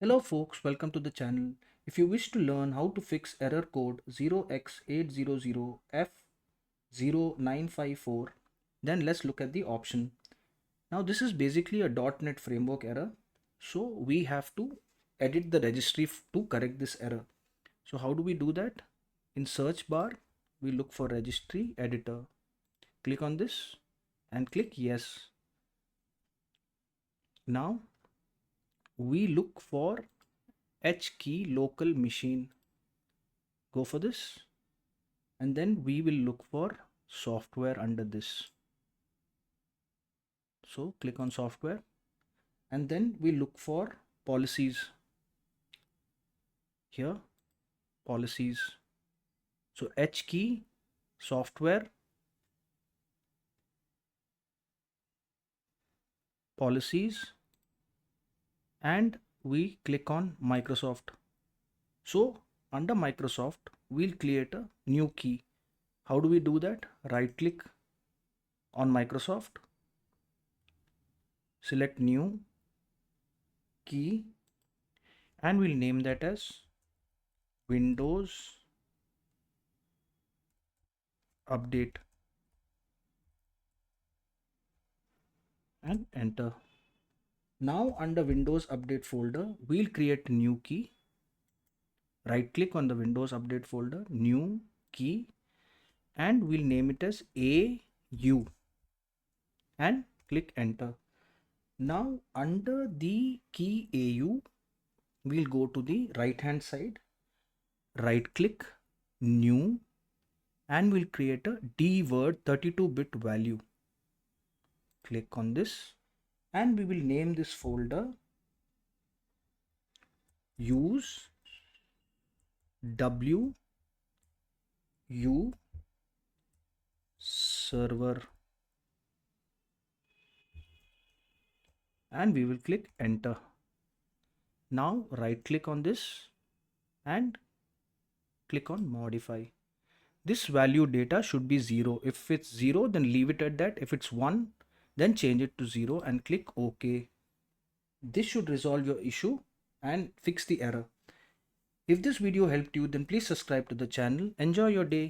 Hello folks, welcome to the channel. If you wish to learn how to fix error code 0x800f0954, then let's look at the option. Now this is basically a .NET framework error. So we have to edit the registry to correct this error. So how do we do that? In search bar, we look for registry editor. Click on this and click yes. Now we look for H key local machine. Go for this, and then we will look for software under this. So click on software, and then we look for policies. Here, policies. So H key, software, policies, and we click on Microsoft. So under Microsoft, we'll create a new key. How do we do that? Right click on Microsoft, select new key, and we'll name that as Windows Update and enter. Now under Windows Update folder, we'll create a new key. Right click on the Windows Update folder, new key, and we'll name it as AU and click enter. Now under the key AU, we'll go to the right hand side, right click, new, and we'll create a dword 32-bit value. Click on this, and we will name this folder use WU server, and we will click enter. Now right click on this and click on modify. This value data should be 0. If it's 0, then leave it at that. If it's 1, then change it to 0 and click OK. This should resolve your issue and fix the error. If this video helped you, then please subscribe to the channel. Enjoy your day.